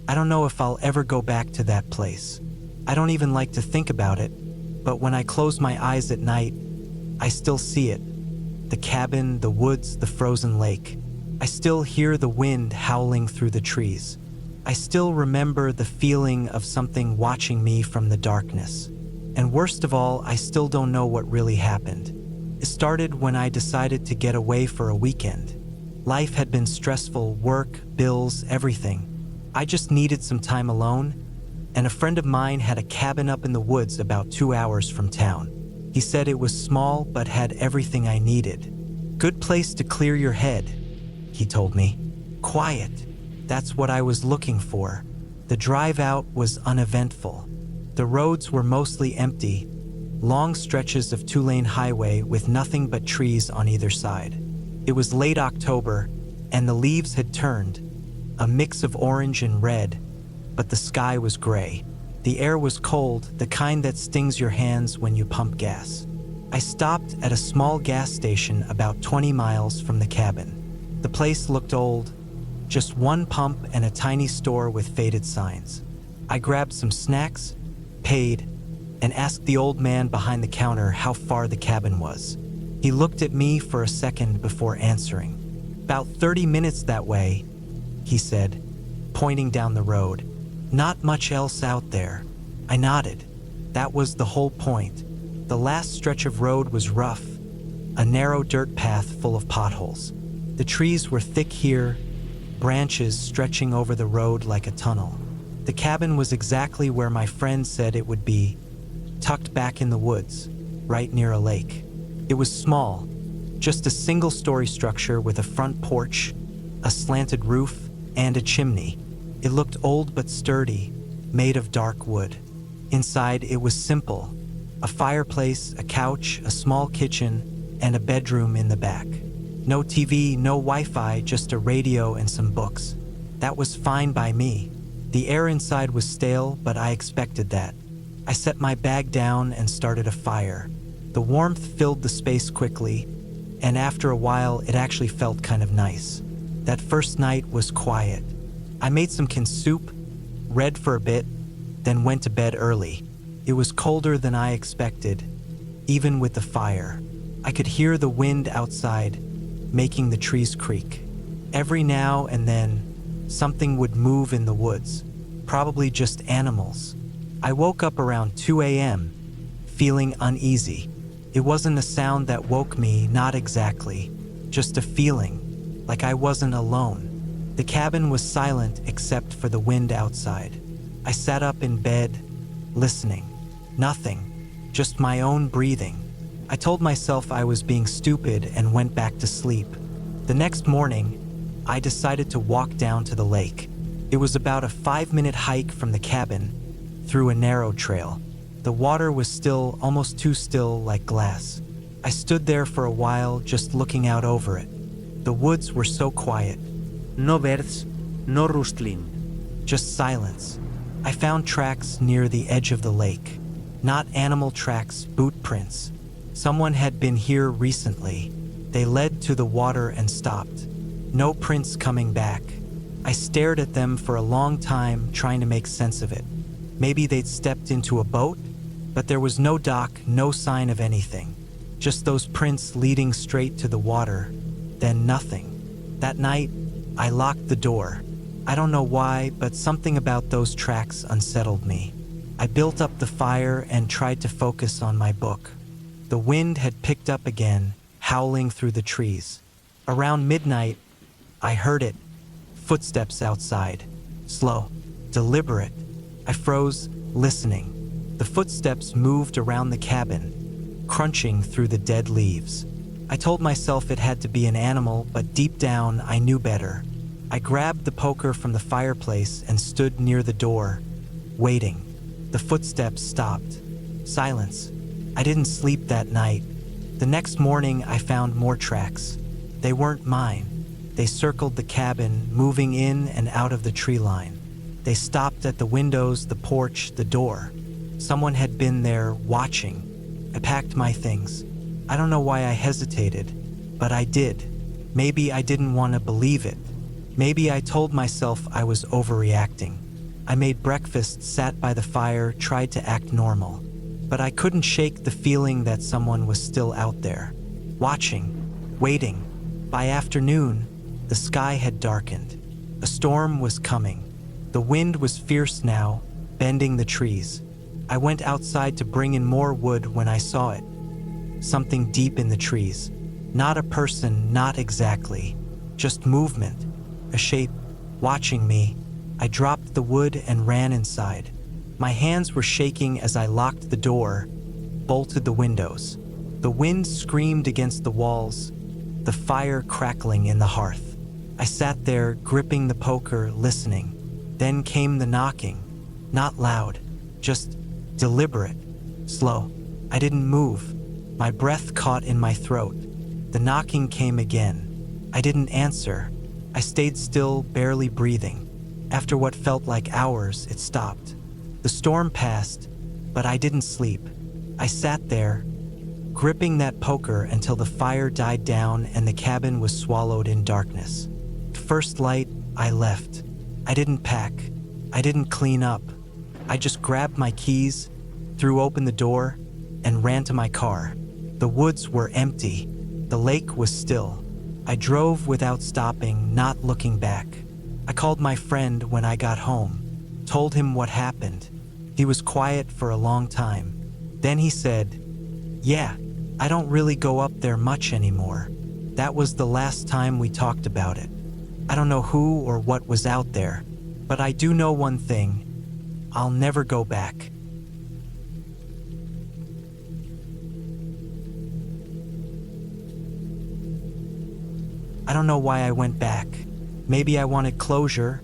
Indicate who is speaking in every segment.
Speaker 1: I don't know if I'll ever go back to that place. I don't even like to think about it, but when I close my eyes at night, I still see it. The cabin, the woods, the frozen lake. I still hear the wind howling through the trees. I still remember the feeling of something watching me from the darkness. And worst of all, I still don't know what really happened. It started when I decided to get away for a weekend. Life had been stressful, work, bills, everything. I just needed some time alone, and a friend of mine had a cabin up in the woods about 2 hours from town. He said it was small but had everything I needed. Good place to clear your head, he told me. Quiet. That's what I was looking for. The drive out was uneventful. The roads were mostly empty, long stretches of two-lane highway with nothing but trees on either side. It was late October, and the leaves had turned, a mix of orange and red, but the sky was gray. The air was cold, the kind that stings your hands when you pump gas. I stopped at a small gas station about 20 miles from the cabin. The place looked old, just one pump and a tiny store with faded signs. I grabbed some snacks, paid, and asked the old man behind the counter how far the cabin was. He looked at me for a second before answering. About 30 minutes that way, he said, pointing down the road. Not much else out there. I nodded. That was the whole point. The last stretch of road was rough, a narrow dirt path full of potholes. The trees were thick here, branches stretching over the road like a tunnel. The cabin was exactly where my friend said it would be, tucked back in the woods, right near a lake. It was small, just a single-story structure with a front porch, a slanted roof, and a chimney. It looked old but sturdy, made of dark wood. Inside, it was simple: a fireplace, a couch, a small kitchen, and a bedroom in the back. No TV, no Wi-Fi, just a radio and some books. That was fine by me. The air inside was stale, but I expected that. I set my bag down and started a fire. The warmth filled the space quickly, and after a while, it actually felt kind of nice. That first night was quiet. I made some canned soup, read for a bit, then went to bed early. It was colder than I expected, even with the fire. I could hear the wind outside, making the trees creak. Every now and then, something would move in the woods, probably just animals. I woke up around 2 a.m., feeling uneasy. It wasn't a sound that woke me, not exactly, just a feeling, like I wasn't alone. The cabin was silent except for the wind outside. I sat up in bed, listening. Nothing, just my own breathing. I told myself I was being stupid and went back to sleep. The next morning, I decided to walk down to the lake. It was about a 5-minute hike from the cabin, through a narrow trail. The water was still, almost too still, like glass. I stood there for a while, just looking out over it. The woods were so quiet.
Speaker 2: No birds, no rustling.
Speaker 1: Just silence. I found tracks near the edge of the lake. Not animal tracks, boot prints. Someone had been here recently. They led to the water and stopped. No prints coming back. I stared at them for a long time, trying to make sense of it. Maybe they'd stepped into a boat, but there was no dock, no sign of anything. Just those prints leading straight to the water, then nothing. That night, I locked the door. I don't know why, but something about those tracks unsettled me. I built up the fire and tried to focus on my book. The wind had picked up again, howling through the trees. Around midnight, I heard it. Footsteps outside. Slow, deliberate. I froze, listening. The footsteps moved around the cabin, crunching through the dead leaves. I told myself it had to be an animal, but deep down, I knew better. I grabbed the poker from the fireplace and stood near the door, waiting. The footsteps stopped. Silence. I didn't sleep that night. The next morning, I found more tracks. They weren't mine. They circled the cabin, moving in and out of the tree line. They stopped at the windows, the porch, the door. Someone had been there, watching. I packed my things. I don't know why I hesitated, but I did. Maybe I didn't want to believe it. Maybe I told myself I was overreacting. I made breakfast, sat by the fire, tried to act normal. But I couldn't shake the feeling that someone was still out there, watching, waiting. By afternoon, the sky had darkened. A storm was coming. The wind was fierce now, bending the trees. I went outside to bring in more wood when I saw it. Something deep in the trees. Not a person, not exactly. Just movement, a shape, watching me. I dropped the wood and ran inside. My hands were shaking as I locked the door, bolted the windows. The wind screamed against the walls, the fire crackling in the hearth. I sat there, gripping the poker, listening. Then came the knocking. Not loud, just deliberate, slow. I didn't move. My breath caught in my throat. The knocking came again. I didn't answer. I stayed still, barely breathing. After what felt like hours, it stopped. The storm passed, but I didn't sleep. I sat there, gripping that poker until the fire died down and the cabin was swallowed in darkness. First light, I left. I didn't pack. I didn't clean up. I just grabbed my keys, threw open the door, and ran to my car. The woods were empty. The lake was still. I drove without stopping, not looking back. I called my friend when I got home, told him what happened. He was quiet for a long time. Then he said, "Yeah, I don't really go up there much anymore. That was the last time we talked about it. I don't know who or what was out there, but I do know one thing. I'll never go back." I don't know why I went back. Maybe I wanted closure,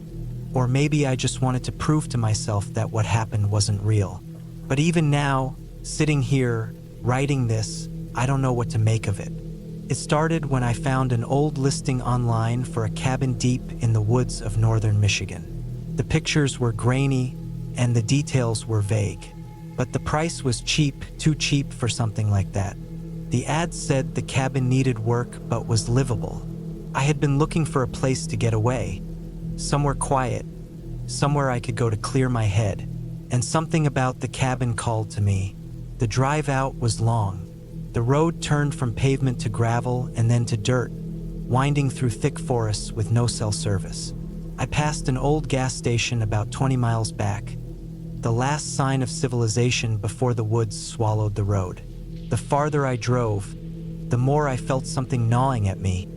Speaker 1: or maybe I just wanted to prove to myself that what happened wasn't real. But even now, sitting here, writing this, I don't know what to make of it. It started when I found an old listing online for a cabin deep in the woods of northern Michigan. The pictures were grainy, and the details were vague. But the price was cheap, too cheap for something like that. The ad said the cabin needed work but was livable. I had been looking for a place to get away, somewhere quiet, somewhere I could go to clear my head, and something about the cabin called to me. The drive out was long. The road turned from pavement to gravel and then to dirt, winding through thick forests with no cell service. I passed an old gas station about 20 miles back, the last sign of civilization before the woods swallowed the road. The farther I drove, the more I felt something gnawing at me.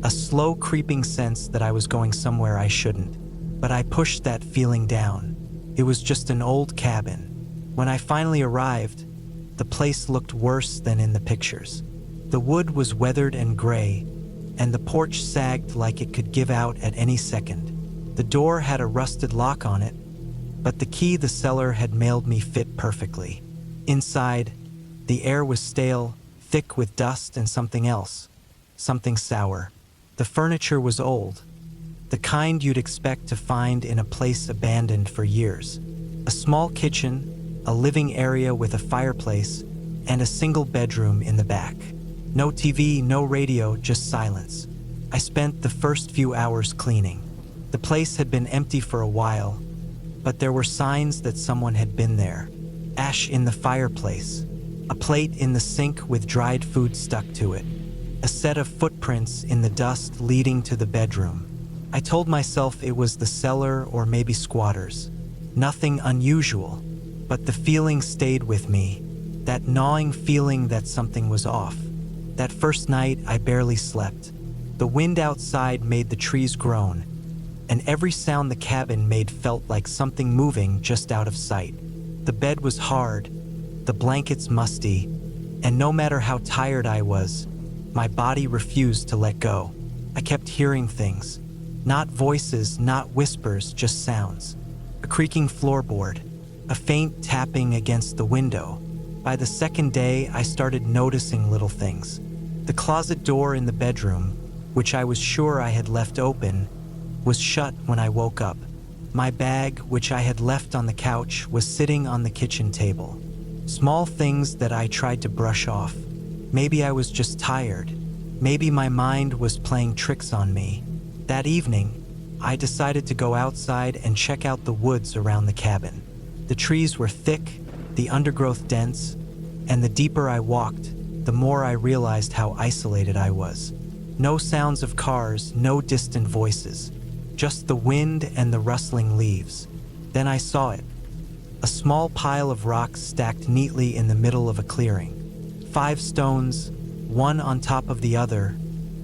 Speaker 1: A slow creeping sense that I was going somewhere I shouldn't, but I pushed that feeling down. It was just an old cabin. When I finally arrived, the place looked worse than in the pictures. The wood was weathered and gray, and the porch sagged like it could give out at any second. The door had a rusted lock on it, but the key the seller had mailed me fit perfectly. Inside, the air was stale, thick with dust and something else, something sour. The furniture was old, the kind you'd expect to find in a place abandoned for years. A small kitchen, a living area with a fireplace, and a single bedroom in the back. No TV, no radio, just silence. I spent the first few hours cleaning. The place had been empty for a while, but there were signs that someone had been there. Ash in the fireplace, a plate in the sink with dried food stuck to it, a set of footprints in the dust leading to the bedroom. I told myself it was the cellar or maybe squatters. Nothing unusual, but the feeling stayed with me, that gnawing feeling that something was off. That first night, I barely slept. The wind outside made the trees groan, and every sound the cabin made felt like something moving just out of sight. The bed was hard, the blankets musty, and no matter how tired I was, my body refused to let go. I kept hearing things. Not voices, not whispers, just sounds. A creaking floorboard, a faint tapping against the window. By the second day, I started noticing little things. The closet door in the bedroom, which I was sure I had left open, was shut when I woke up. My bag, which I had left on the couch, was sitting on the kitchen table. Small things that I tried to brush off. Maybe I was just tired. Maybe my mind was playing tricks on me. That evening, I decided to go outside and check out the woods around the cabin. The trees were thick, the undergrowth dense, and the deeper I walked, the more I realized how isolated I was. No sounds of cars, no distant voices, just the wind and the rustling leaves. Then I saw it. A small pile of rocks stacked neatly in the middle of a clearing. 5 stones, one on top of the other,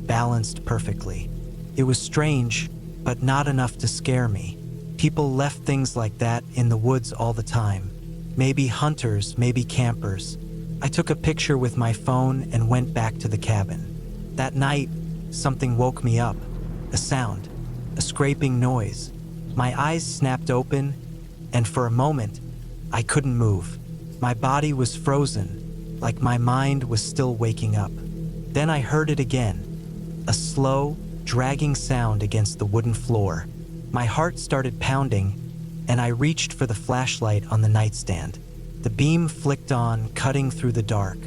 Speaker 1: balanced perfectly. It was strange, but not enough to scare me. People left things like that in the woods all the time. Maybe hunters, maybe campers. I took a picture with my phone and went back to the cabin. That night, something woke me up. A sound, a scraping noise. My eyes snapped open, and for a moment, I couldn't move. My body was frozen, like my mind was still waking up. Then I heard it again, a slow, dragging sound against the wooden floor. My heart started pounding, and I reached for the flashlight on the nightstand. The beam flicked on, cutting through the dark.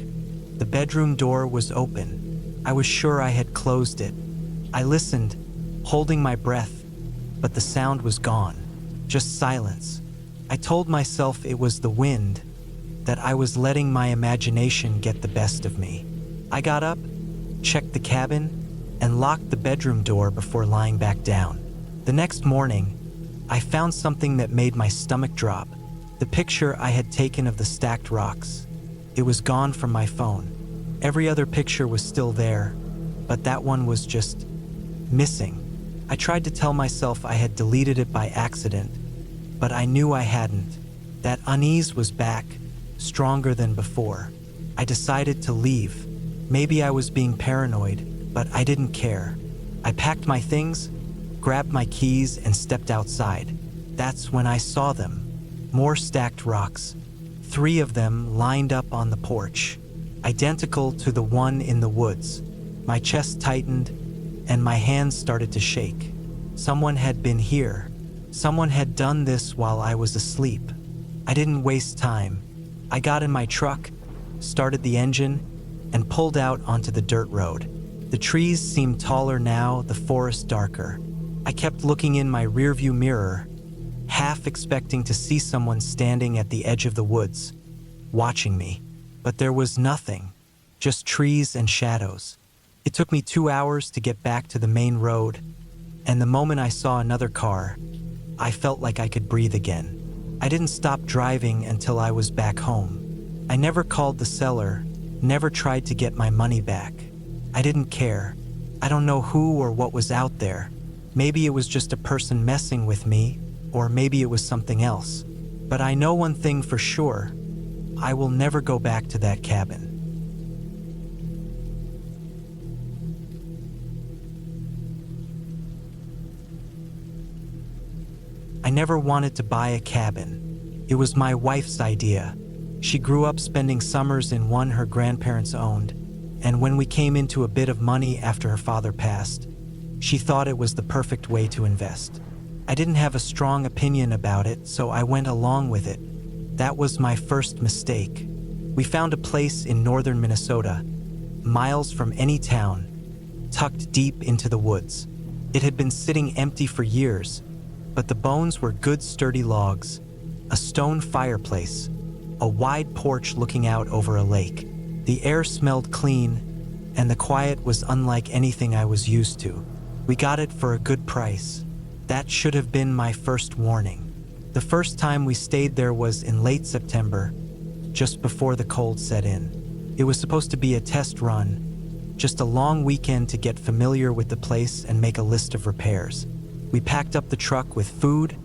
Speaker 1: The bedroom door was open. I was sure I had closed it. I listened, holding my breath, but the sound was gone. Just silence. I told myself it was the wind, that I was letting my imagination get the best of me. I got up, checked the cabin, and locked the bedroom door before lying back down. The next morning, I found something that made my stomach drop. The picture I had taken of the stacked rocks. It was gone from my phone. Every other picture was still there, but that one was just missing. I tried to tell myself I had deleted it by accident, but I knew I hadn't. That unease was back, stronger than before. I decided to leave. Maybe I was being paranoid, but I didn't care. I packed my things, grabbed my keys, and stepped outside. That's when I saw them. More stacked rocks. 3 of them lined up on the porch, identical to the one in the woods. My chest tightened, and my hands started to shake. Someone had been here. Someone had done this while I was asleep. I didn't waste time. I got in my truck, started the engine, and pulled out onto the dirt road. The trees seemed taller now, the forest darker. I kept looking in my rearview mirror, half expecting to see someone standing at the edge of the woods, watching me. But there was nothing, just trees and shadows. It took me 2 hours to get back to the main road, and the moment I saw another car, I felt like I could breathe again. I didn't stop driving until I was back home. I never called the seller, never tried to get my money back. I didn't care. I don't know who or what was out there. Maybe it was just a person messing with me, or maybe it was something else. But I know one thing for sure. I will never go back to that cabin. I never wanted to buy a cabin. It was my wife's idea. She grew up spending summers in one her grandparents owned, and when we came into a bit of money after her father passed, she thought it was the perfect way to invest. I didn't have a strong opinion about it, so I went along with it. That was my first mistake. We found a place in northern Minnesota, miles from any town, tucked deep into the woods. It had been sitting empty for years, but the bones were good sturdy logs, a stone fireplace, a wide porch looking out over a lake. The air smelled clean, and the quiet was unlike anything I was used to. We got it for a good price. That should have been my first warning. The first time we stayed there was in late September, just before the cold set in. It was supposed to be a test run, just a long weekend to get familiar with the place and make a list of repairs. We packed up the truck with food,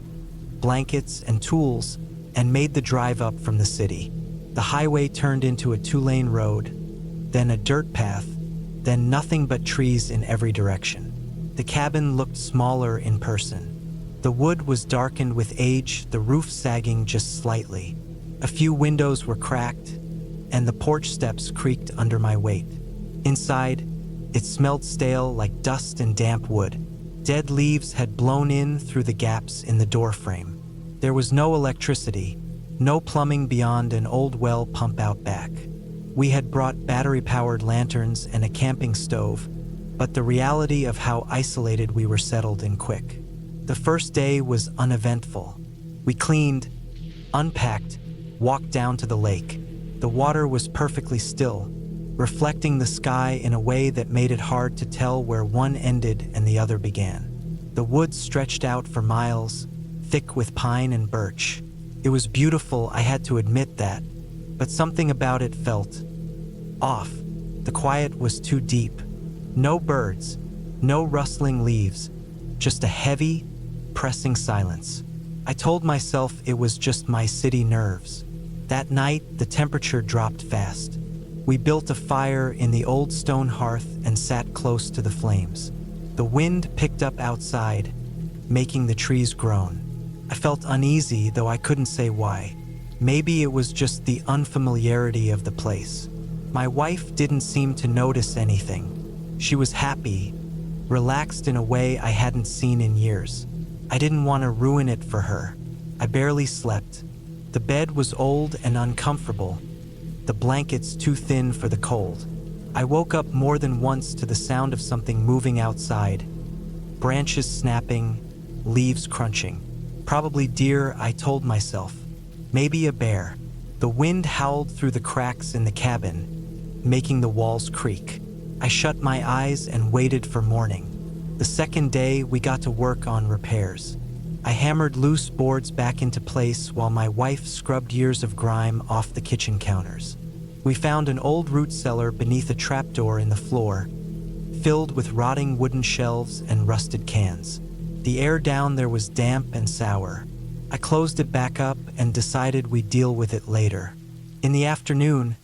Speaker 1: blankets, and tools, and made the drive up from the city. The highway turned into a 2-lane road, then a dirt path, then nothing but trees in every direction. The cabin looked smaller in person. The wood was darkened with age, the roof sagging just slightly. A few windows were cracked, and the porch steps creaked under my weight. Inside, it smelled stale like dust and damp wood. Dead leaves had blown in through the gaps in the doorframe. There was no electricity, no plumbing beyond an old well pump out back. We had brought battery-powered lanterns and a camping stove, but the reality of how isolated we were settled in quick. The first day was uneventful. We cleaned, unpacked, walked down to the lake. The water was perfectly still, reflecting the sky in a way that made it hard to tell where one ended and the other began. The woods stretched out for miles, thick with pine and birch. It was beautiful, I had to admit that, but something about it felt off. The quiet was too deep. No birds, no rustling leaves, just a heavy, pressing silence. I told myself it was just my city nerves. That night, the temperature dropped fast. We built a fire in the old stone hearth and sat close to the flames. The wind picked up outside, making the trees groan. I felt uneasy, though I couldn't say why. Maybe it was just the unfamiliarity of the place. My wife didn't seem to notice anything. She was happy, relaxed in a way I hadn't seen in years. I didn't want to ruin it for her. I barely slept. The bed was old and uncomfortable, the blankets too thin for the cold. I woke up more than once to the sound of something moving outside. Branches snapping, leaves crunching. Probably deer, I told myself. Maybe a bear. The wind howled through the cracks in the cabin, making the walls creak. I shut my eyes and waited for morning. The second day, we got to work on repairs. I hammered loose boards back into place while my wife scrubbed years of grime off the kitchen counters. We found an old root cellar beneath a trapdoor in the floor, filled with rotting wooden shelves and rusted cans. The air down there was damp and sour. I closed it back up and decided we'd deal with it later. In the afternoon,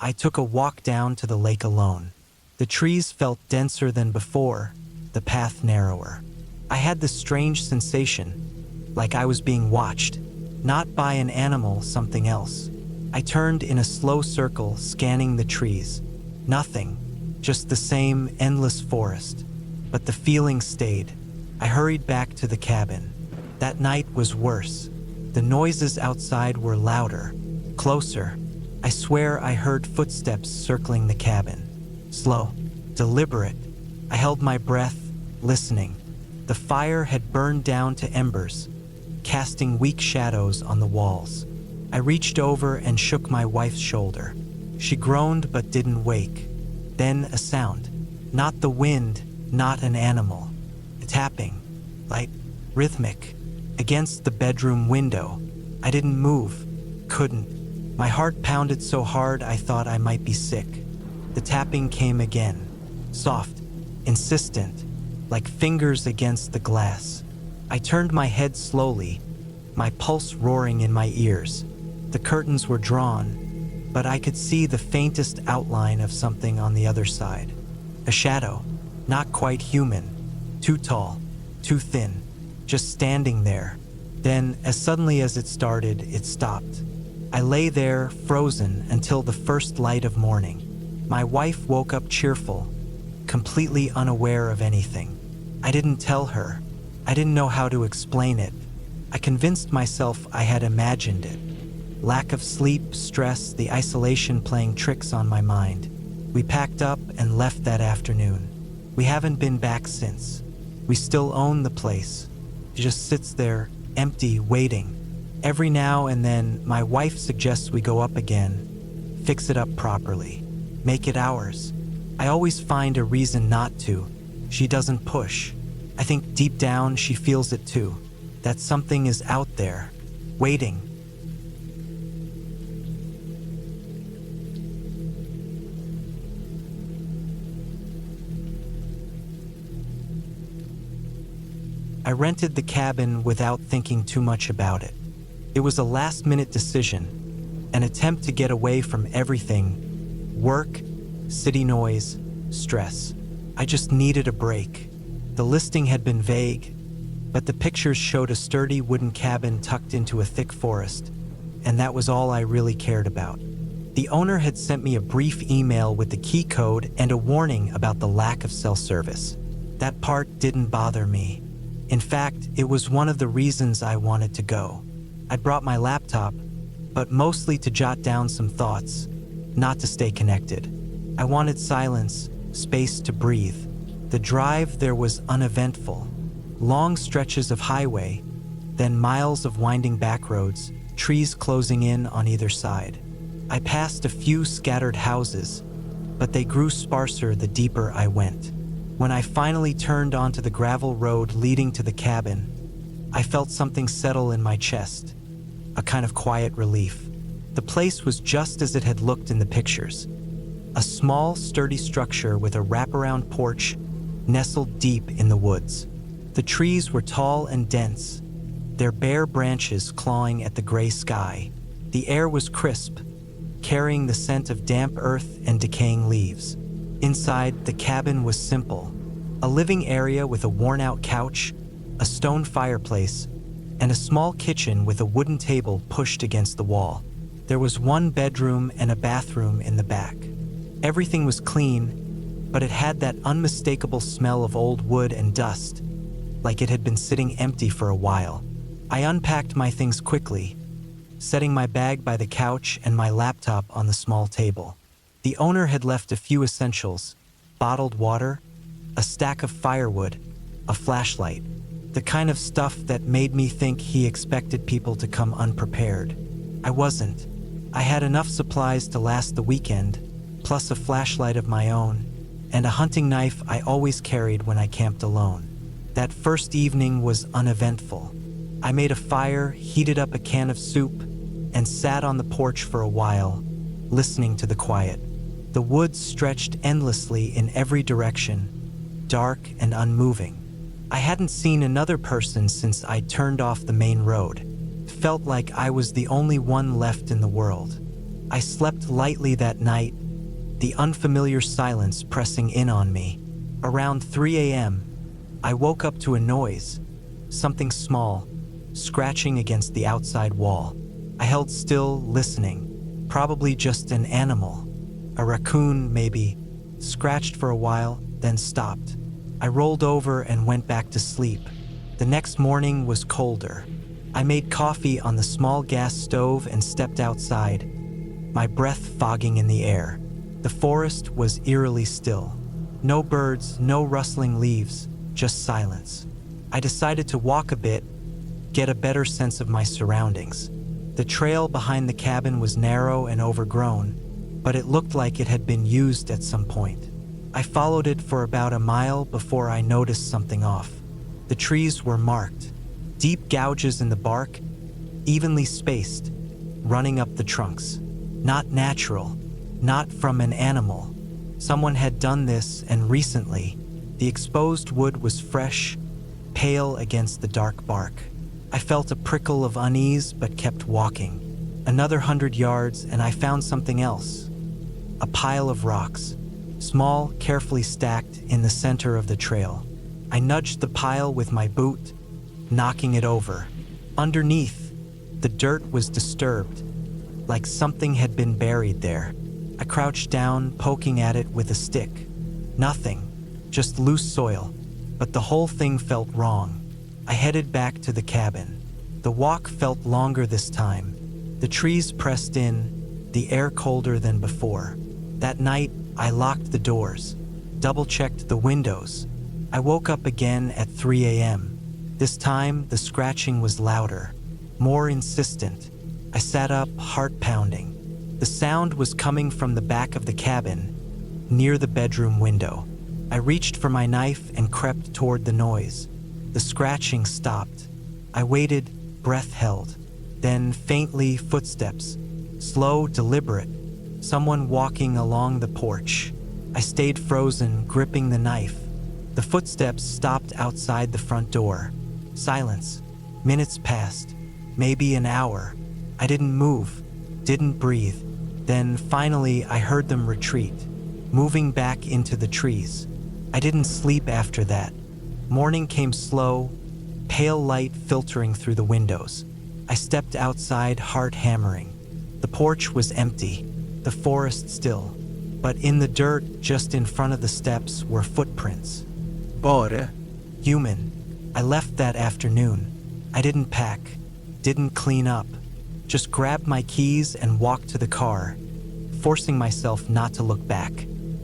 Speaker 1: I took a walk down to the lake alone. The trees felt denser than before, the path narrower. I had this strange sensation, like I was being watched, not by an animal, something else. I turned in a slow circle, scanning the trees. Nothing, just the same endless forest. But the feeling stayed. I hurried back to the cabin. That night was worse. The noises outside were louder, closer. I swear I heard footsteps circling the cabin. Slow, deliberate. I held my breath, listening. The fire had burned down to embers, casting weak shadows on the walls. I reached over and shook my wife's shoulder. She groaned but didn't wake. Then a sound. Not the wind, not an animal. A tapping, light, rhythmic, against the bedroom window. I didn't move, couldn't. My heart pounded so hard I thought I might be sick. The tapping came again, soft, insistent, like fingers against the glass. I turned my head slowly, my pulse roaring in my ears. The curtains were drawn, but I could see the faintest outline of something on the other side. A shadow, not quite human, too tall, too thin, just standing there. Then, as suddenly as it started, it stopped. I lay there, frozen, until the first light of morning. My wife woke up cheerful, completely unaware of anything. I didn't tell her. I didn't know how to explain it. I convinced myself I had imagined it. Lack of sleep, stress, the isolation playing tricks on my mind. We packed up and left that afternoon. We haven't been back since. We still own the place. It just sits there, empty, waiting. Every now and then, my wife suggests we go up again, fix it up properly, make it ours. I always find a reason not to. She doesn't push. I think deep down she feels it too, that something is out there, waiting. I rented the cabin without thinking too much about it. It was a last-minute decision, an attempt to get away from everything: work, city noise, stress. I just needed a break. The listing had been vague, but the pictures showed a sturdy wooden cabin tucked into a thick forest, and that was all I really cared about. The owner had sent me a brief email with the key code and a warning about the lack of cell service. That part didn't bother me. In fact, it was one of the reasons I wanted to go. I'd brought my laptop, but mostly to jot down some thoughts, not to stay connected. I wanted silence, space to breathe. The drive there was uneventful. Long stretches of highway, then miles of winding back roads, trees closing in on either side. I passed a few scattered houses, but they grew sparser the deeper I went. When I finally turned onto the gravel road leading to the cabin, I felt something settle in my chest, a kind of quiet relief. The place was just as it had looked in the pictures. A small, sturdy structure with a wraparound porch nestled deep in the woods. The trees were tall and dense, their bare branches clawing at the gray sky. The air was crisp, carrying the scent of damp earth and decaying leaves. Inside, the cabin was simple. A living area with a worn-out couch, a stone fireplace, and a small kitchen with a wooden table pushed against the wall. There was one bedroom and a bathroom in the back. Everything was clean, but it had that unmistakable smell of old wood and dust, like it had been sitting empty for a while. I unpacked my things quickly, setting my bag by the couch and my laptop on the small table. The owner had left a few essentials: bottled water, a stack of firewood, a flashlight, the kind of stuff that made me think he expected people to come unprepared. I wasn't. I had enough supplies to last the weekend, plus a flashlight of my own, and a hunting knife I always carried when I camped alone. That first evening was uneventful. I made a fire, heated up a can of soup, and sat on the porch for a while, listening to the quiet. The woods stretched endlessly in every direction, dark and unmoving. I hadn't seen another person since I turned off the main road. It felt like I was the only one left in the world. I slept lightly that night, the unfamiliar silence pressing in on me. Around 3 a.m., I woke up to a noise, something small, scratching against the outside wall. I held still, listening. Probably just an animal. A raccoon, maybe. Scratched for a while, then stopped. I rolled over and went back to sleep. The next morning was colder. I made coffee on the small gas stove and stepped outside, my breath fogging in the air. The forest was eerily still. No birds, no rustling leaves, just silence. I decided to walk a bit, get a better sense of my surroundings. The trail behind the cabin was narrow and overgrown, but it looked like it had been used at some point. I followed it for about a mile before I noticed something off. The trees were marked, deep gouges in the bark, evenly spaced, running up the trunks. Not natural, not from an animal. Someone had done this, and recently. The exposed wood was fresh, pale against the dark bark. I felt a prickle of unease but kept walking. Another 100 yards and I found something else. A pile of rocks, small, carefully stacked in the center of the trail. I nudged the pile with my boot, knocking it over. Underneath, the dirt was disturbed, like something had been buried there. I crouched down, poking at it with a stick. Nothing, just loose soil, but the whole thing felt wrong. I headed back to the cabin. The walk felt longer this time. The trees pressed in, the air colder than before. That night, I locked the doors, double-checked the windows. I woke up again at 3 a.m. This time, the scratching was louder, more insistent. I sat up, heart pounding. The sound was coming from the back of the cabin, near the bedroom window. I reached for my knife and crept toward the noise. The scratching stopped. I waited, breath held. Then, faintly, footsteps. Slow, deliberate. Someone walking along the porch. I stayed frozen, gripping the knife. The footsteps stopped outside the front door. Silence. Minutes passed. Maybe an hour. I didn't move, didn't breathe. Then, finally, I heard them retreat, moving back into the trees. I didn't sleep after that. Morning came slow, pale light filtering through the windows. I stepped outside, heart hammering. The porch was empty, the forest still. But in the dirt, just in front of the steps, were footprints.
Speaker 2: Bore.
Speaker 1: Human. I left that afternoon. I didn't pack, didn't clean up. Just grabbed my keys and walked to the car, forcing myself not to look back.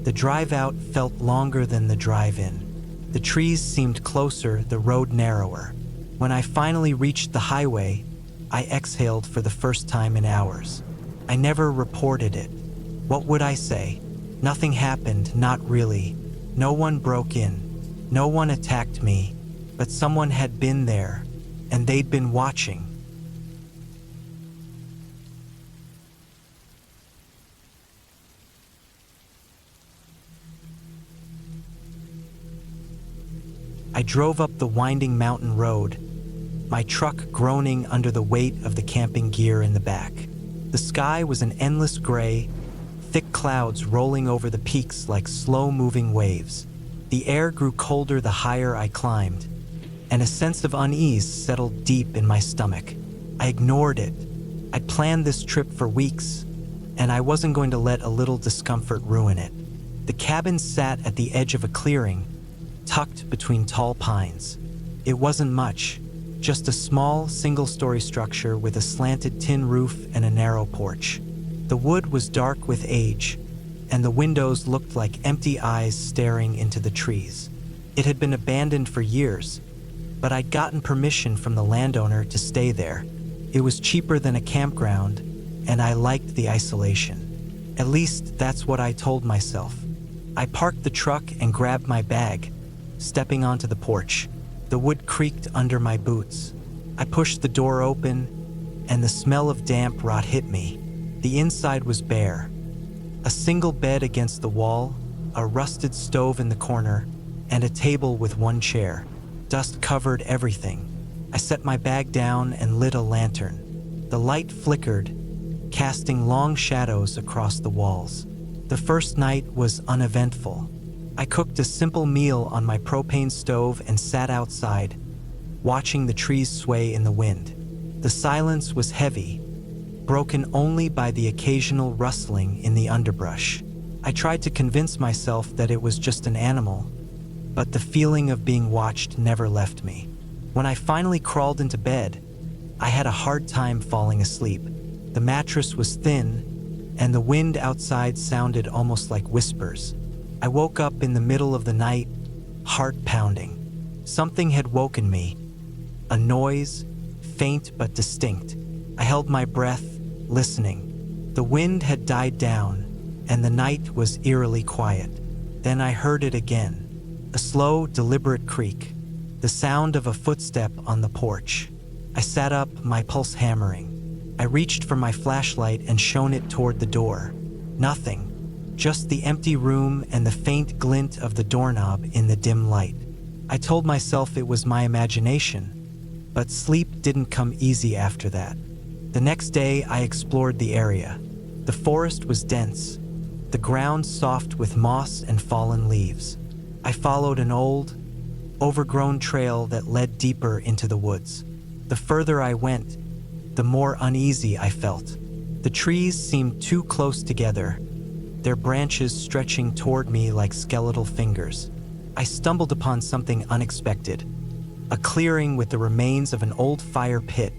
Speaker 1: The drive out felt longer than the drive in. The trees seemed closer, the road narrower. When I finally reached the highway, I exhaled for the first time in hours. I never reported it. What would I say? Nothing happened, not really. No one broke in. No one attacked me. But someone had been there, and they'd been watching. I drove up the winding mountain road, my truck groaning under the weight of the camping gear in the back. The sky was an endless gray, thick clouds rolling over the peaks like slow-moving waves. The air grew colder the higher I climbed, and a sense of unease settled deep in my stomach. I ignored it. I'd planned this trip for weeks, and I wasn't going to let a little discomfort ruin it. The cabin sat at the edge of a clearing, tucked between tall pines. It wasn't much, just a small, single-story structure with a slanted tin roof and a narrow porch. The wood was dark with age, and the windows looked like empty eyes staring into the trees. It had been abandoned for years, but I'd gotten permission from the landowner to stay there. It was cheaper than a campground, and I liked the isolation. At least that's what I told myself. I parked the truck and grabbed my bag, stepping onto the porch. The wood creaked under my boots. I pushed the door open, and the smell of damp rot hit me. The inside was bare. A single bed against the wall, a rusted stove in the corner, and a table with one chair. Dust covered everything. I set my bag down and lit a lantern. The light flickered, casting long shadows across the walls. The first night was uneventful. I cooked a simple meal on my propane stove and sat outside, watching the trees sway in the wind. The silence was heavy, broken only by the occasional rustling in the underbrush. I tried to convince myself that it was just an animal, but the feeling of being watched never left me. When I finally crawled into bed, I had a hard time falling asleep. The mattress was thin, and the wind outside sounded almost like whispers. I woke up in the middle of the night, heart pounding. Something had woken me. A noise, faint but distinct. I held my breath, listening. The wind had died down, and the night was eerily quiet. Then I heard it again. A slow, deliberate creak. The sound of a footstep on the porch. I sat up, my pulse hammering. I reached for my flashlight and shone it toward the door. Nothing. Just the empty room and the faint glint of the doorknob in the dim light. I told myself it was my imagination, but sleep didn't come easy after that. The next day, I explored the area. The forest was dense, the ground soft with moss and fallen leaves. I followed an old, overgrown trail that led deeper into the woods. The further I went, the more uneasy I felt. The trees seemed too close together, their branches stretching toward me like skeletal fingers. I stumbled upon something unexpected. A clearing with the remains of an old fire pit,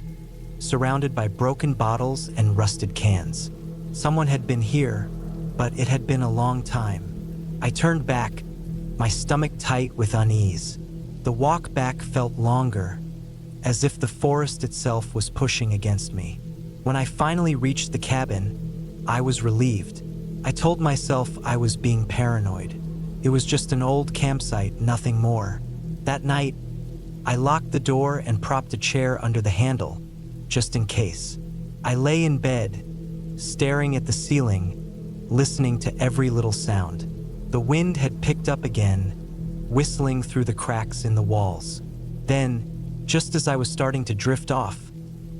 Speaker 1: surrounded by broken bottles and rusted cans. Someone had been here, but it had been a long time. I turned back, my stomach tight with unease. The walk back felt longer, as if the forest itself was pushing against me. When I finally reached the cabin, I was relieved. I told myself I was being paranoid. It was just an old campsite, nothing more. That night, I locked the door and propped a chair under the handle, just in case. I lay in bed, staring at the ceiling, listening to every little sound. The wind had picked up again, whistling through the cracks in the walls. Then, just as I was starting to drift off,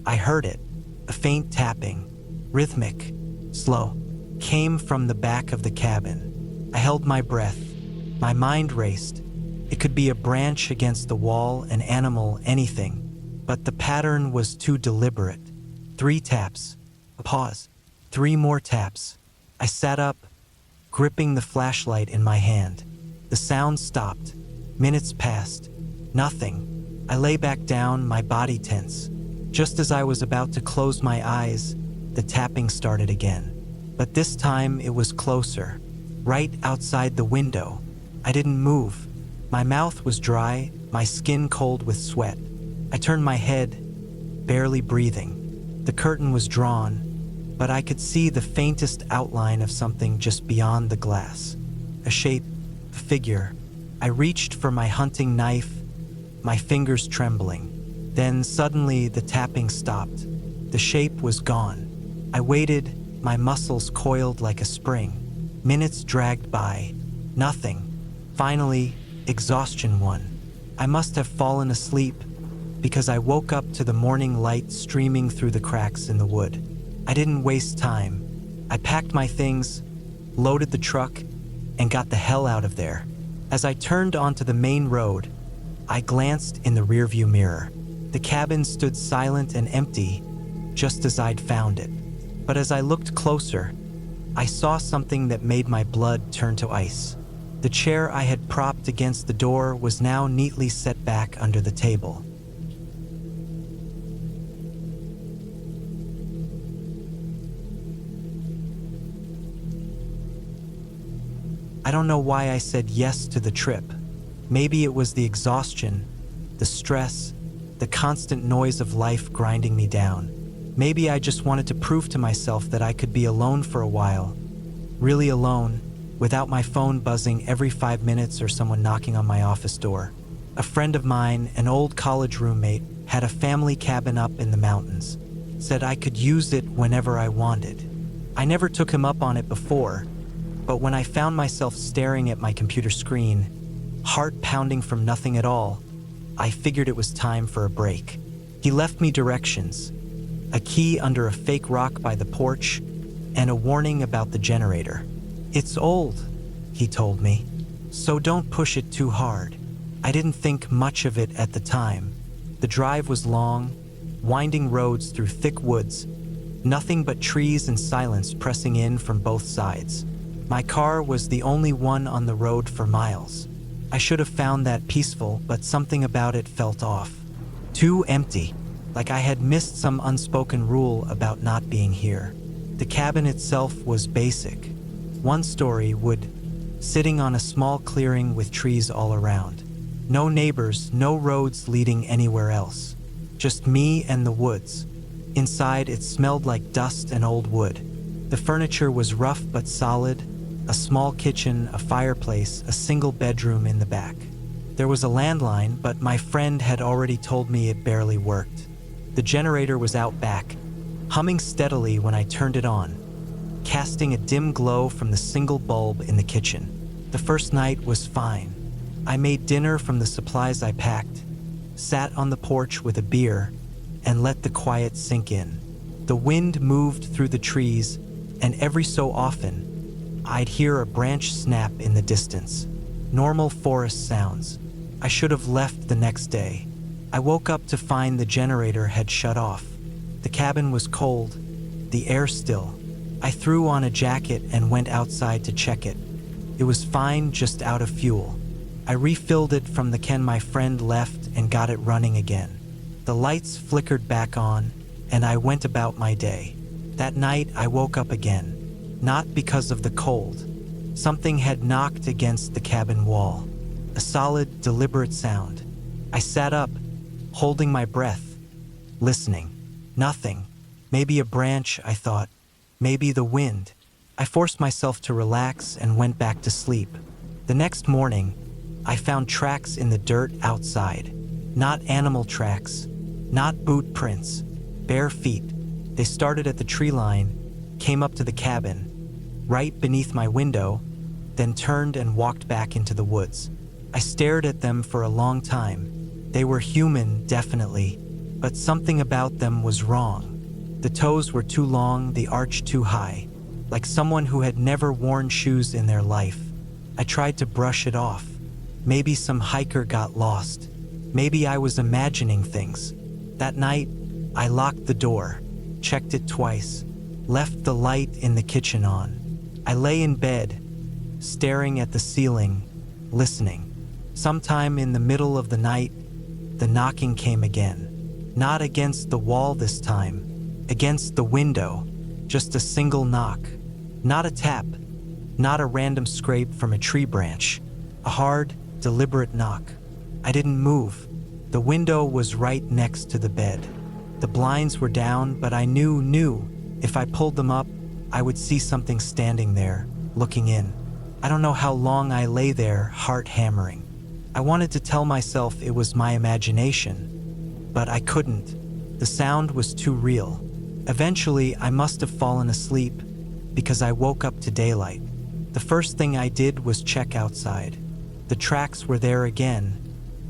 Speaker 1: I heard it, a faint tapping, rhythmic, slow, came from the back of the cabin. I held my breath. My mind raced. It could be a branch against the wall, an animal, anything. But the pattern was too deliberate. 3 taps, a pause, 3 more taps. I sat up, gripping the flashlight in my hand. The sound stopped. Minutes passed. Nothing. I lay back down, my body tense. Just as I was about to close my eyes, the tapping started again. But this time it was closer, right outside the window. I didn't move, My mouth was dry, my skin cold with sweat. I turned my head, barely breathing. The curtain was drawn, but I could see the faintest outline of something just beyond the glass. A shape, a figure. I reached for my hunting knife, my fingers trembling. Then suddenly the tapping stopped. The shape was gone. I waited, my muscles coiled like a spring. Minutes dragged by. Nothing. Finally, exhaustion won. I must have fallen asleep because I woke up to the morning light streaming through the cracks in the wood. I didn't waste time. I packed my things, loaded the truck, and got the hell out of there. As I turned onto the main road, I glanced in the rearview mirror. The cabin stood silent and empty, just as I'd found it. But as I looked closer, I saw something that made my blood turn to ice. The chair I had propped against the door was now neatly set back under the table. I don't know why I said yes to the trip. Maybe it was the exhaustion, the stress, the constant noise of life grinding me down. Maybe I just wanted to prove to myself that I could be alone for a while. Really alone, without my phone buzzing every 5 minutes or someone knocking on my office door. A friend of mine, an old college roommate, had a family cabin up in the mountains. Said I could use it whenever I wanted. I never took him up on it before, but when I found myself staring at my computer screen, heart pounding from nothing at all, I figured it was time for a break. He left me directions, a key under a fake rock by the porch, and a warning about the generator. "It's old," he told me, "so don't push it too hard." I didn't think much of it at the time. The drive was long, winding roads through thick woods, nothing but trees and silence pressing in from both sides. My car was the only one on the road for miles. I should have found that peaceful, but something about it felt off. Too empty, like I had missed some unspoken rule about not being here. The cabin itself was basic. One-story wood, sitting on a small clearing with trees all around. No neighbors, no roads leading anywhere else. Just me and the woods. Inside, it smelled like dust and old wood. The furniture was rough but solid. A small kitchen, a fireplace, a single bedroom in the back. There was a landline, but my friend had already told me it barely worked. The generator was out back, humming steadily when I turned it on, casting a dim glow from the single bulb in the kitchen. The first night was fine. I made dinner from the supplies I packed, sat on the porch with a beer, and let the quiet sink in. The wind moved through the trees, and every so often, I'd hear a branch snap in the distance. Normal forest sounds. I should have left the next day. I woke up to find the generator had shut off. The cabin was cold, the air still. I threw on a jacket and went outside to check it. It was fine, just out of fuel. I refilled it from the can my friend left and got it running again. The lights flickered back on, and I went about my day. That night, I woke up again. Not because of the cold. Something had knocked against the cabin wall. A solid, deliberate sound. I sat up, holding my breath, listening. Nothing. Maybe a branch, I thought. Maybe the wind. I forced myself to relax and went back to sleep. The next morning, I found tracks in the dirt outside. Not animal tracks, not boot prints, bare feet. They started at the tree line, came up to the cabin, right beneath my window, then turned and walked back into the woods. I stared at them for a long time. They were human, definitely, but something about them was wrong. The toes were too long, the arch too high, like someone who had never worn shoes in their life. I tried to brush it off. Maybe some hiker got lost. Maybe I was imagining things. That night, I locked the door, checked it twice, left the light in the kitchen on. I lay in bed, staring at the ceiling, listening. Sometime in the middle of the night, the knocking came again. Not against the wall this time, against the window, just a single knock. Not a tap, not a random scrape from a tree branch. A hard, deliberate knock. I didn't move. The window was right next to the bed. The blinds were down, but I knew if I pulled them up, I would see something standing there, looking in. I don't know how long I lay there, heart hammering. I wanted to tell myself it was my imagination, but I couldn't. The sound was too real. Eventually, I must have fallen asleep because I woke up to daylight. The first thing I did was check outside. The tracks were there again,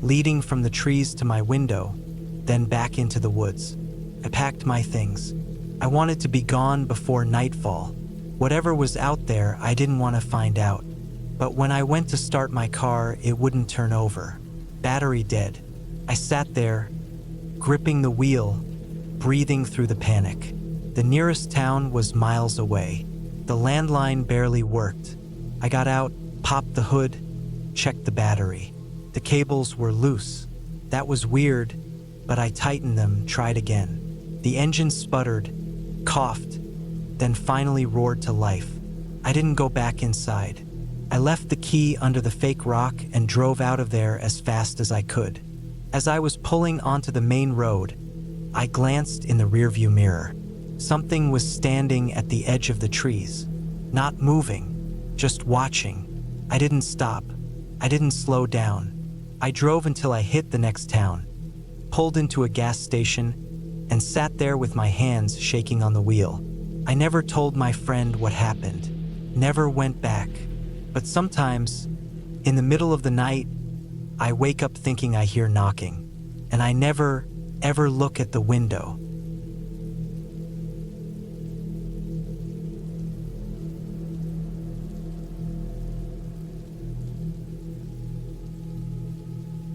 Speaker 1: leading from the trees to my window, then back into the woods. I packed my things. I wanted to be gone before nightfall. Whatever was out there, I didn't want to find out. But when I went to start my car, it wouldn't turn over. Battery dead. I sat there, gripping the wheel, breathing through the panic. The nearest town was miles away. The landline barely worked. I got out, popped the hood, checked the battery. The cables were loose. That was weird, but I tightened them, tried again. The engine sputtered, coughed, then finally roared to life. I didn't go back inside. I left the key under the fake rock and drove out of there as fast as I could. As I was pulling onto the main road, I glanced in the rearview mirror. Something was standing at the edge of the trees, not moving, just watching. I didn't stop. I didn't slow down. I drove until I hit the next town, pulled into a gas station, and sat there with my hands shaking on the wheel. I never told my friend what happened, never went back. But sometimes, in the middle of the night, I wake up thinking I hear knocking, and I never, ever look at the window.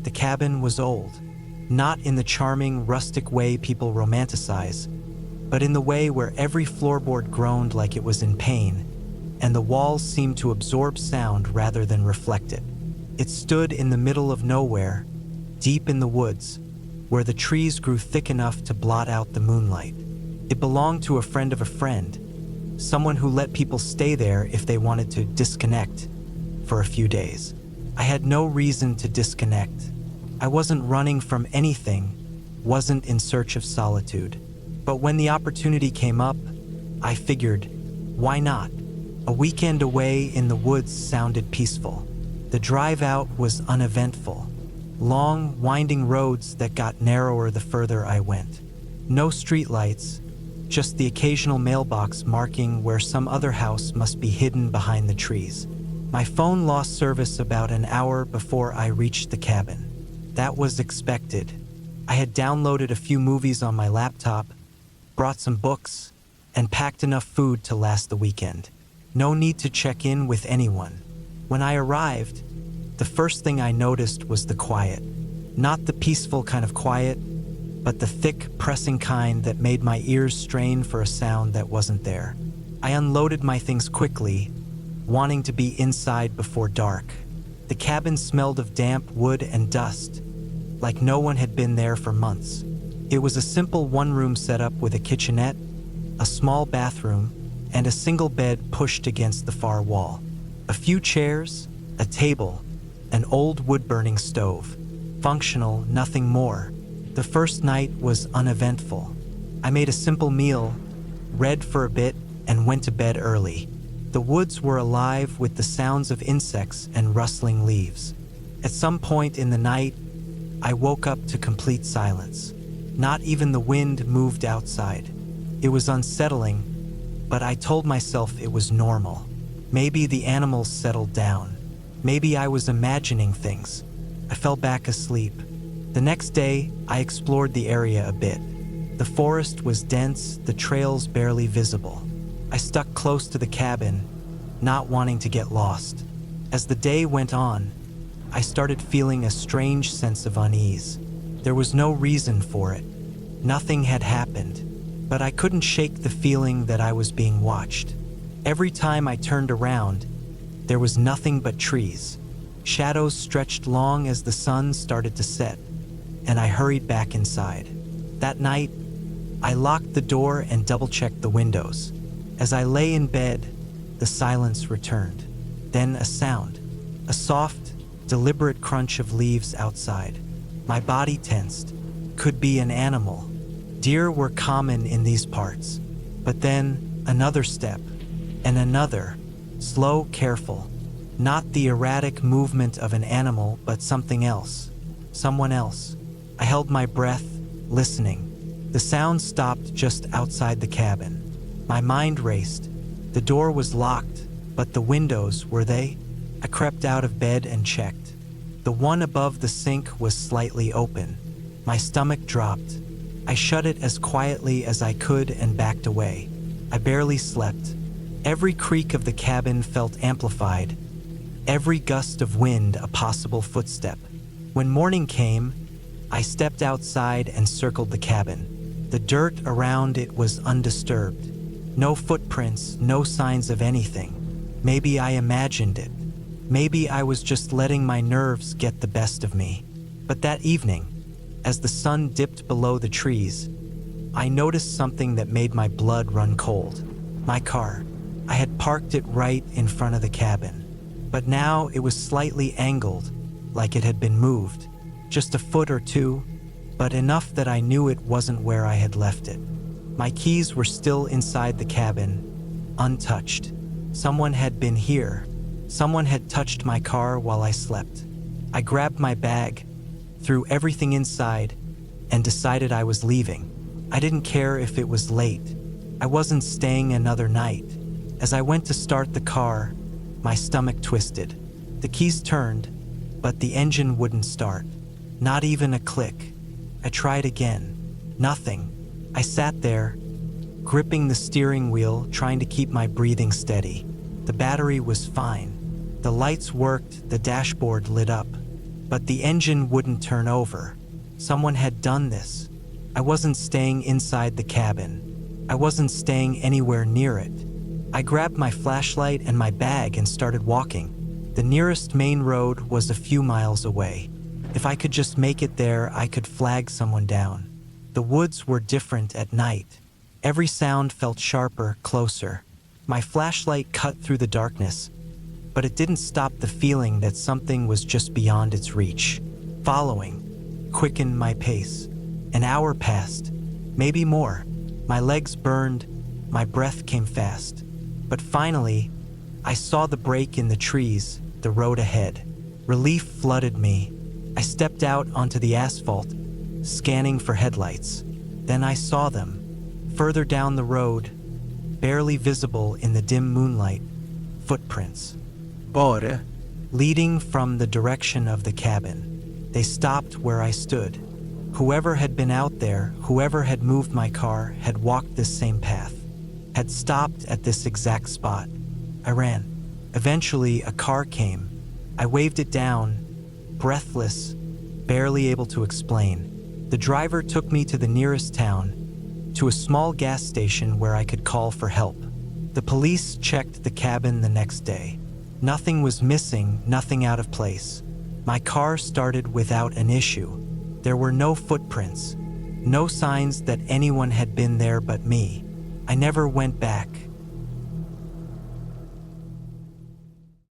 Speaker 1: The cabin was old, not in the charming, rustic way people romanticize, but in the way where every floorboard groaned like it was in pain, and the walls seemed to absorb sound rather than reflect it. It stood in the middle of nowhere, deep in the woods, where the trees grew thick enough to blot out the moonlight. It belonged to a friend of a friend, someone who let people stay there if they wanted to disconnect for a few days. I had no reason to disconnect. I wasn't running from anything, wasn't in search of solitude. But when the opportunity came up, I figured, why not? A weekend away in the woods sounded peaceful. The drive out was uneventful. Long, winding roads that got narrower the further I went. No streetlights, just the occasional mailbox marking where some other house must be hidden behind the trees. My phone lost service about an hour before I reached the cabin. That was expected. I had downloaded a few movies on my laptop, brought some books, and packed enough food to last the weekend. No need to check in with anyone. When I arrived, the first thing I noticed was the quiet. Not the peaceful kind of quiet, but the thick, pressing kind that made my ears strain for a sound that wasn't there. I unloaded my things quickly, wanting to be inside before dark. The cabin smelled of damp wood and dust, like no one had been there for months. It was a simple one-room setup with a kitchenette, a small bathroom, and a single bed pushed against the far wall. A few chairs, a table, an old wood-burning stove. Functional, nothing more. The first night was uneventful. I made a simple meal, read for a bit, and went to bed early. The woods were alive with the sounds of insects and rustling leaves. At some point in the night, I woke up to complete silence. Not even the wind moved outside. It was unsettling, but I told myself it was normal. Maybe the animals settled down. Maybe I was imagining things. I fell back asleep. The next day, I explored the area a bit. The forest was dense, the trails barely visible. I stuck close to the cabin, not wanting to get lost. As the day went on, I started feeling a strange sense of unease. There was no reason for it. Nothing had happened, but I couldn't shake the feeling that I was being watched. Every time I turned around, there was nothing but trees. Shadows stretched long as the sun started to set, and I hurried back inside. That night, I locked the door and double-checked the windows. As I lay in bed, the silence returned. Then a sound, a soft, deliberate crunch of leaves outside. My body tensed. Could be an animal. Deer were common in these parts. But then, another step. And another. Slow, careful. Not the erratic movement of an animal, but something else. Someone else. I held my breath, listening. The sound stopped just outside the cabin. My mind raced. The door was locked, but the windows, were they? I crept out of bed and checked. The one above the sink was slightly open. My stomach dropped. I shut it as quietly as I could and backed away. I barely slept. Every creak of the cabin felt amplified. Every gust of wind a possible footstep. When morning came, I stepped outside and circled the cabin. The dirt around it was undisturbed. No footprints, no signs of anything. Maybe I imagined it. Maybe I was just letting my nerves get the best of me. But that evening, as the sun dipped below the trees, I noticed something that made my blood run cold. My car. I had parked it right in front of the cabin. But now it was slightly angled, like it had been moved. Just a foot or two, but enough that I knew it wasn't where I had left it. My keys were still inside the cabin, untouched. Someone had been here. Someone had touched my car while I slept. I grabbed my bag, threw everything inside, and decided I was leaving. I didn't care if it was late. I wasn't staying another night. As I went to start the car, my stomach twisted. The keys turned, but the engine wouldn't start. Not even a click. I tried again. Nothing. I sat there, gripping the steering wheel, trying to keep my breathing steady. The battery was fine. The lights worked, the dashboard lit up. But the engine wouldn't turn over. Someone had done this. I wasn't staying inside the cabin. I wasn't staying anywhere near it. I grabbed my flashlight and my bag and started walking. The nearest main road was a few miles away. If I could just make it there, I could flag someone down. The woods were different at night. Every sound felt sharper, closer. My flashlight cut through the darkness, but it didn't stop the feeling that something was just beyond its reach. Following quickened my pace. An hour passed, maybe more. My legs burned, my breath came fast. But finally, I saw the break in the trees, the road ahead. Relief flooded me. I stepped out onto the asphalt, scanning for headlights. Then I saw them, further down the road, barely visible in the dim moonlight, footprints.
Speaker 2: Bora.
Speaker 1: Leading from the direction of the cabin. They stopped where I stood. Whoever had been out there, whoever had moved my car, had walked this same path, had stopped at this exact spot. I ran. Eventually, a car came. I waved it down, breathless, barely able to explain. The driver took me to the nearest town, to a small gas station where I could call for help. The police checked the cabin the next day. Nothing was missing, nothing out of place. My car started without an issue. There were no footprints, no signs that anyone had been there but me. I never went back.